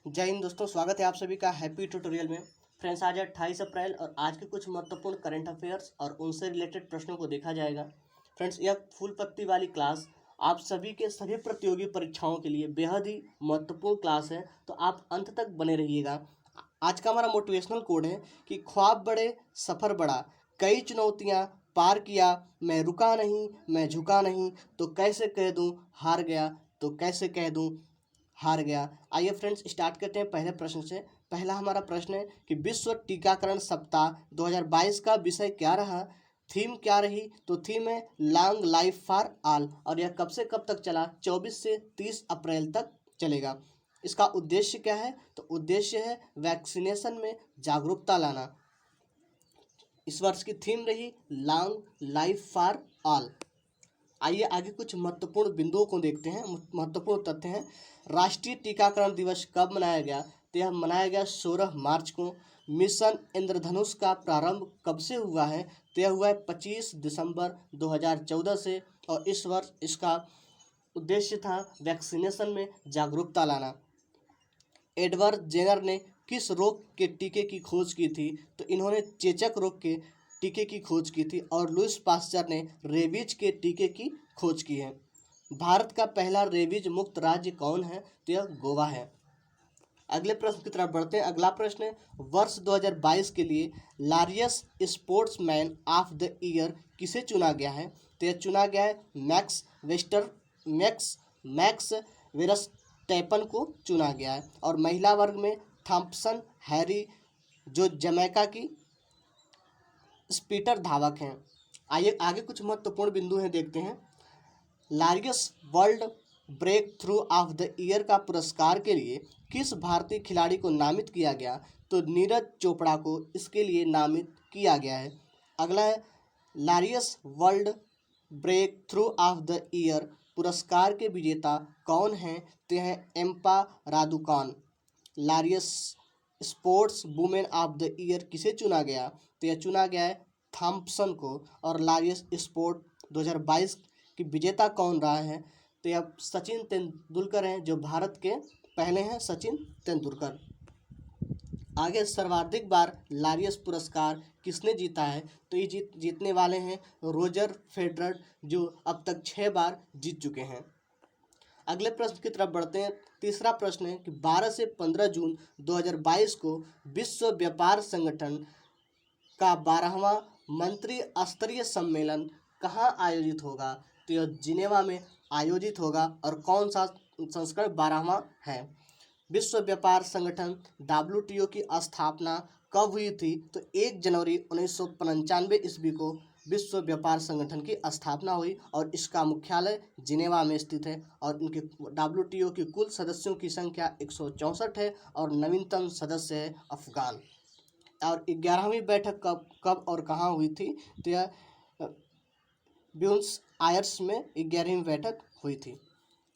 जय हिंद दोस्तों, स्वागत है आप सभी का हैप्पी ट्यूटोरियल में। फ्रेंड्स, आज है 28 अप्रैल और आज के कुछ महत्वपूर्ण करंट अफेयर्स और उनसे रिलेटेड प्रश्नों को देखा जाएगा। फ्रेंड्स, यह फुल पत्ती वाली क्लास आप सभी के सभी प्रतियोगी परीक्षाओं के लिए बेहद ही महत्वपूर्ण क्लास है, तो आप अंत तक बने रहिएगा। आज का हमारा मोटिवेशनल कोड है कि ख्वाब बड़े सफ़र बड़ा, कई चुनौतियाँ पार किया, मैं रुका नहीं, मैं झुका नहीं, तो कैसे कह दूँ हार गया, तो कैसे कह दूँ हार गया। आइए फ्रेंड्स, स्टार्ट करते हैं पहले प्रश्न से। पहला हमारा प्रश्न है कि विश्व टीकाकरण सप्ताह 2022 का विषय क्या रहा, थीम क्या रही। तो थीम है लॉन्ग लाइफ फॉर ऑल और यह कब से कब तक चला, 24 से 30 अप्रैल तक चलेगा। इसका उद्देश्य क्या है, तो उद्देश्य है वैक्सीनेशन में जागरूकता लाना। इस वर्ष की थीम रही लॉन्ग लाइफ फॉर ऑल। आइए आगे कुछ महत्वपूर्ण बिंदुओं को देखते हैं। महत्वपूर्ण तथ्य हैं। राष्ट्रीय टीकाकरण दिवस कब मनाया गया, तो यह मनाया गया 16 मार्च को। मिशन इंद्रधनुष का प्रारंभ कब से हुआ है, तो यह हुआ है 25 दिसंबर 2014 से और इस वर्ष इसका उद्देश्य था वैक्सीनेशन में जागरूकता लाना। एडवर्ड जेनर ने किस रोग के टीके की खोज की थी, तो इन्होंने चेचक रोग के टीके की खोज की थी और लुईस पास्चर ने रेबीज के टीके की खोज की है। भारत का पहला रेबीज मुक्त राज्य कौन है, तो यह गोवा है। अगले प्रश्न की तरफ बढ़ते हैं। अगला प्रश्न है, वर्ष 2022 के लिए largest sportsman of the year किसे चुना गया है, तो यह चुना गया है मैक्स वेरस्टैपन को चुना गया है। और महिला वर्ग में थॉम्पसन हैरी जो जमैका की स्पीटर धावक हैं। आइए आगे कुछ महत्वपूर्ण बिंदु हैं, देखते हैं। Largest world breakthrough of the year का पुरस्कार के लिए किस भारतीय खिलाड़ी को नामित किया गया, तो नीरज चोपड़ा को इसके लिए नामित किया गया है। अगला है, largest world breakthrough of the year पुरस्कार के विजेता कौन हैं, तो हैं Emma Raducanu. Largest sports women of the year किसे चुना गया, तो यह चुना गया है थॉम्पसन को। और लार्जेस्ट स्पोर्ट 2022 की विजेता कौन रहा है, तो यह सचिन तेंदुलकर हैं, जो भारत के पहले हैं सचिन तेंदुलकर। आगे, सर्वाधिक बार लार्जेस्ट पुरस्कार किसने जीता है, तो ये जीतने वाले हैं रोजर फेडरर, जो अब तक 6 बार जीत चुके हैं। अगले प्रश्न की तरफ बढ़ते हैं। तीसरा प्रश्न है कि 12 से 15 जून 2022 को विश्व व्यापार संगठन का 12वां मंत्री स्तरीय सम्मेलन कहाँ आयोजित होगा, तो यह जिनेवा में आयोजित होगा। और कौन सा संस्करण 12वां है। विश्व व्यापार संगठन WTO की स्थापना कब हुई थी, तो 1 जनवरी 1995 ईस्वी को विश्व व्यापार संगठन की स्थापना हुई और इसका मुख्यालय जिनेवा में स्थित है। और इनके WTO की कुल सदस्यों की संख्या 164 है और नवीनतम सदस्य है अफगान। और 11वीं बैठक कब और कहाँ हुई थी, तो यह ब्यूनस आयर्स में 11वीं बैठक हुई थी।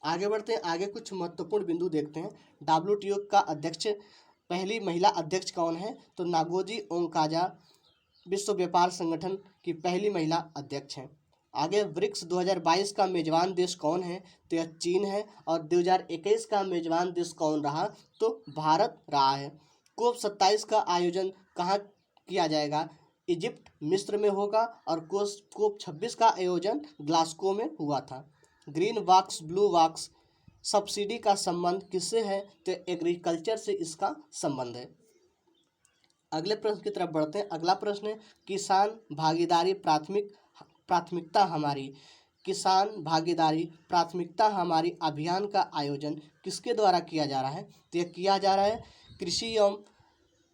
आगे बढ़ते हैं। आगे कुछ महत्वपूर्ण बिंदु देखते हैं। WTO का अध्यक्ष, पहली महिला अध्यक्ष कौन है, तो नागोजी ओंकाजा विश्व व्यापार संगठन की पहली महिला अध्यक्ष हैं। आगे, ब्रिक्स 2022 का मेजबान देश कौन है, तो यह चीन है। और 2021 का मेजबान देश कौन रहा, तो भारत रहा है। कोप 27 का आयोजन कहाँ किया जाएगा, इजिप्ट मिस्र में होगा। और कोप 26 का आयोजन ग्लासगो में हुआ था। ग्रीन वॉक्स ब्लू वॉक्स सब्सिडी का संबंध किससे है, तो एग्रीकल्चर से इसका संबंध है। अगले प्रश्न की तरफ बढ़ते हैं। अगला प्रश्न है, किसान भागीदारी प्राथमिकता हमारी किसान भागीदारी प्राथमिकता हमारी अभियान का आयोजन किसके द्वारा किया जा रहा है, तो यह किया जा रहा है कृषि एवं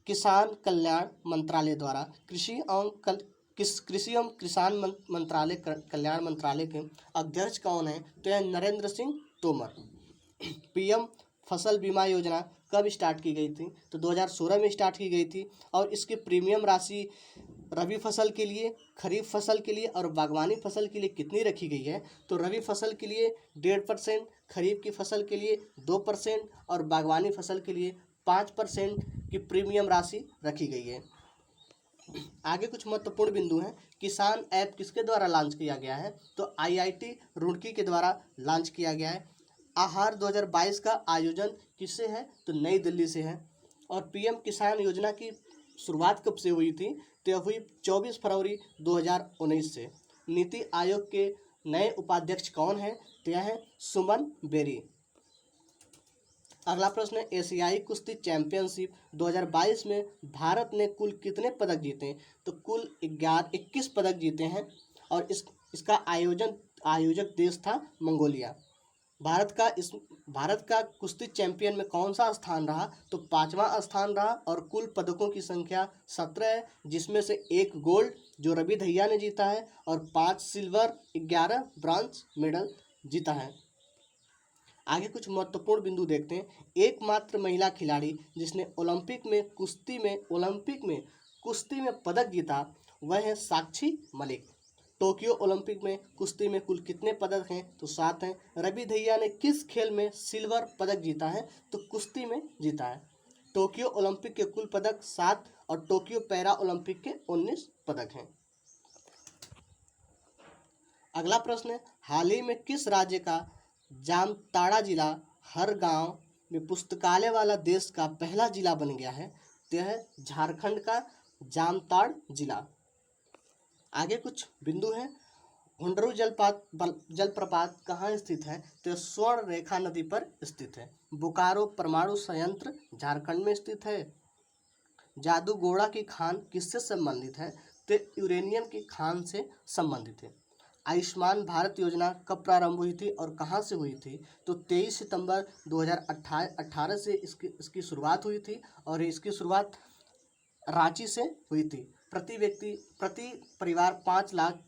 किसान कल्याण मंत्रालय द्वारा। कृषि एवं किसान मंत्रालय कल्याण मंत्रालय के अध्यक्ष कौन है, तो यह नरेंद्र सिंह तोमर। PM फसल बीमा योजना कब स्टार्ट की गई थी, तो 2016 में स्टार्ट की गई थी। और इसकी प्रीमियम राशि रबी फसल के लिए, खरीफ फसल के लिए और बागवानी फसल के लिए कितनी रखी गई है, तो रबी फसल के लिए 1.5%, खरीफ की फसल के लिए 2% और बागवानी फसल के लिए 5% की प्रीमियम राशि रखी गई है। आगे कुछ महत्वपूर्ण बिंदु हैं। किसान ऐप किसके द्वारा लॉन्च किया गया है, तो IIT रुड़की के द्वारा लॉन्च किया गया है। आहार 2022 का आयोजन किससे है? तो नई दिल्ली से है। और पीएम किसान योजना की शुरुआत कब से हुई थी? तो यह हुई 24 फरवरी 2019 से। नीति आयोग के नए उपाध्यक्ष कौन हैं? तो यह है सुमन बेरी। अगला प्रश्न है, एशियाई कुश्ती चैंपियनशिप 2022 में भारत ने कुल कितने पदक जीते? तो कुल 21 पदक जीते हैं। और इसका आयोजक देश था मंगोलिया। भारत का कुश्ती चैंपियन में कौन सा स्थान रहा? तो 5वां स्थान रहा। और कुल पदकों की संख्या 17 है, जिसमें से 1 गोल्ड जो रवि दहिया ने जीता है और 5 सिल्वर, 11 ब्रॉन्ज मेडल जीता है। आगे कुछ महत्वपूर्ण बिंदु देखते हैं। एकमात्र महिला खिलाड़ी जिसने ओलंपिक में कुश्ती में पदक जीता वह है साक्षी मलिक। टोक्यो ओलंपिक में कुश्ती में कुल कितने पदक हैं? तो 7 हैं। रवि दहिया ने किस खेल में सिल्वर पदक जीता है? तो कुश्ती में जीता है। टोक्यो ओलंपिक के कुल पदक 7 और टोक्यो पैरा ओलंपिक के 19 पदक हैं। अगला प्रश्न है, हाल ही में किस राज्य का जामताड़ा जिला हर गांव में पुस्तकालय वाला देश का पहला जिला बन गया है? तो यह है झारखंड का जामताड़ जिला। आगे कुछ बिंदु हैं। हुंडरू जलप्रपात कहाँ स्थित है? तो स्वर्ण रेखा नदी पर स्थित है। बोकारो परमाणु संयंत्र झारखंड में स्थित है। जादूगोड़ा की खान किससे संबंधित है? तो यूरेनियम की खान से संबंधित है। आयुष्मान भारत योजना कब प्रारंभ हुई थी और कहाँ से हुई थी? तो 23 सितंबर 2018 से इसकी शुरुआत हुई थी और इसकी शुरुआत रांची से हुई थी। प्रति परिवार 5 लाख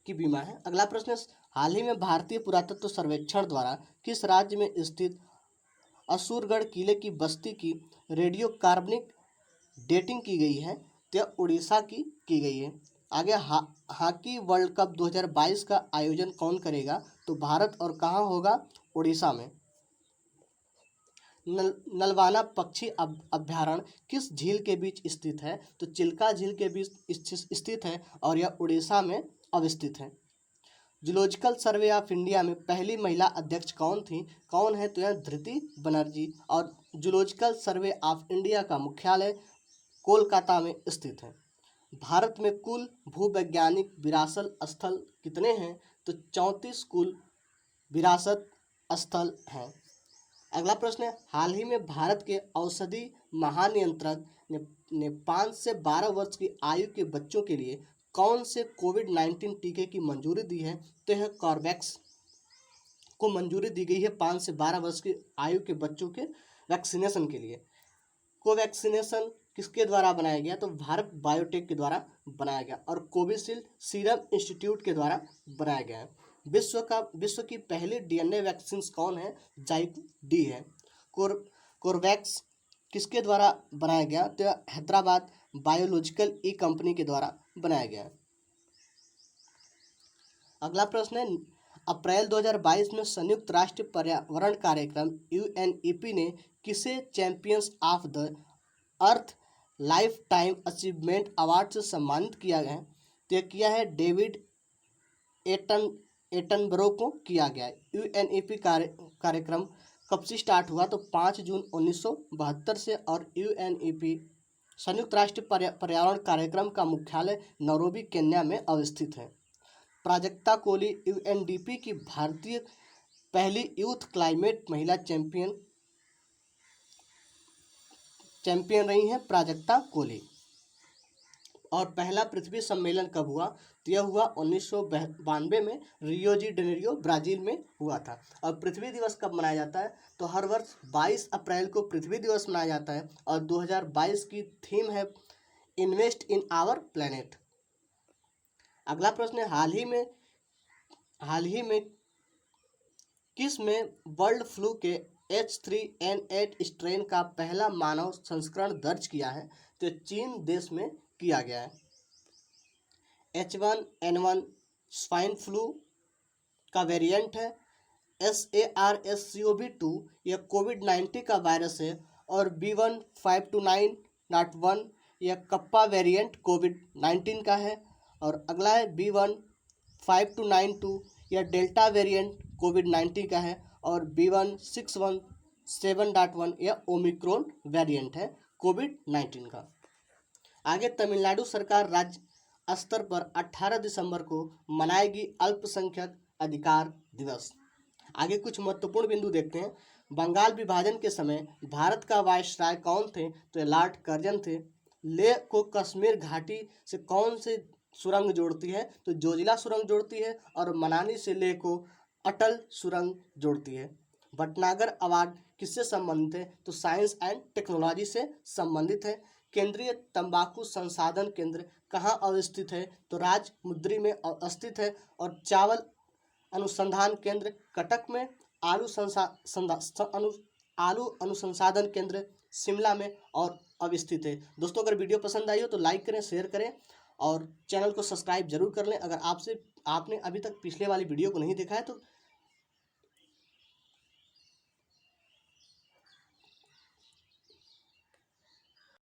की बीमा है। अगला प्रश्न, हाल ही में भारतीय पुरातत्व सर्वेक्षण द्वारा किस राज्य में स्थित असुरगढ़ किले की बस्ती की रेडियो कार्बनिक डेटिंग की गई है? तो उड़ीसा की गई है। आगे हॉकी वर्ल्ड कप 2022 का आयोजन कौन करेगा? तो भारत। और कहाँ होगा? उड़ीसा में। नलवाना पक्षी अभ्यारण्य किस झील के बीच स्थित है? तो चिल्का झील के बीच स्थित है और यह उड़ीसा में अवस्थित है। जूलॉजिकल सर्वे ऑफ इंडिया में पहली महिला अध्यक्ष कौन थी? कौन है? तो यह धृति बनर्जी। और जूलॉजिकल सर्वे ऑफ इंडिया का मुख्यालय कोलकाता में स्थित है। भारत में कुल भूवैज्ञानिक विरासत स्थल कितने हैं? तो 34 कुल विरासत स्थल हैं। अगला प्रश्न है, हाल ही में भारत के औषधि महानियंत्रक ने 5 से 12 वर्ष की आयु के बच्चों के लिए कौन से कोविड-19 टीके की मंजूरी दी है? तो यह कॉर्बेवैक्स को मंजूरी दी गई है 5 से 12 वर्ष की आयु के बच्चों के वैक्सीनेशन के लिए। कोवैक्सीनेशन किसके द्वारा बनाया गया? तो भारत बायोटेक के द्वारा बनाया गया। और कोविशील्ड सीरम इंस्टीट्यूट के द्वारा बनाया गया है। विश्व की पहली डीएनए वैक्सीन कौन है? जाइकोव-डी है। कोरवैक्स किसके द्वारा बनाया गया? तो हैदराबाद बायोलॉजिकल ई कंपनी के द्वारा बनाया गया। अगला प्रश्न है, अप्रैल 2022 में संयुक्त राष्ट्र पर्यावरण कार्यक्रम यूएनईपी ने किसे champions of the earth life time achievement award से सम्मानित किया गया है? तो यह किया है डेविड एटनबरो को किया गया है। यूएनईपी कार्यक्रम कब से स्टार्ट हुआ? तो 5 जून 1972 से। और यूएनईपी संयुक्त राष्ट्र पर्यावरण कार्यक्रम का मुख्यालय नैरोबी केन्या में अवस्थित है। प्राजक्ता कोली यूएनडीपी की भारतीय पहली यूथ क्लाइमेट महिला चैंपियन रही हैं प्राजक्ता कोली। और पहला पृथ्वी सम्मेलन कब हुआ? तो यह हुआ 1992 में रियो डी जेनेरियो ब्राजील में हुआ था। और पृथ्वी दिवस कब मनाया जाता है? तो हर वर्ष 22 अप्रैल को पृथ्वी दिवस मनाया जाता है। और 2022 की थीम है इन्वेस्ट इन आवर प्लेनेट। अगला प्रश्न है, हाल ही में किस में बर्ड फ्लू के H3N8 स्ट्रेन का पहला मानव संस्करण दर्ज किया है? तो चीन देश में किया गया है। H1N1 स्वाइन फ्लू का वेरिएंट है। SARS-CoV-2 यह कोविड-19 का वायरस है। और B15291 यह कप्पा वेरिएंट कोविड-19 का है। और अगला है B15292 यह डेल्टा वेरिएंट कोविड-19 का है और B1617.1 यह ओमिक्रॉन वेरिएंट है कोविड-19 का। आगे तमिलनाडु सरकार राज्य स्तर पर 18 दिसंबर को मनाएगी अल्पसंख्यक अधिकार दिवस। आगे कुछ महत्वपूर्ण बिंदु देखते हैं। बंगाल विभाजन के समय भारत का वायसराय कौन थे? तो ये लॉर्ड कर्जन थे। लेह को कश्मीर घाटी से कौन से सुरंग जोड़ती है? तो जोजिला सुरंग जोड़ती है। और मनाली से लेह को अटल सुरंग जोड़ती है। भटनागर अवार्ड किससे संबंधित है? तो साइंस एंड टेक्नोलॉजी से संबंधित है। केंद्रीय तंबाकू संसाधन केंद्र कहाँ अवस्थित है? तो राजमुंद्री में अवस्थित है। और चावल अनुसंधान केंद्र कटक में। आलू अनुसंधान केंद्र शिमला में और अवस्थित है। दोस्तों अगर वीडियो पसंद आई हो तो लाइक करें, शेयर करें और चैनल को सब्सक्राइब जरूर कर लें। अगर आपने अभी तक पिछले वाली वीडियो को नहीं देखा है तो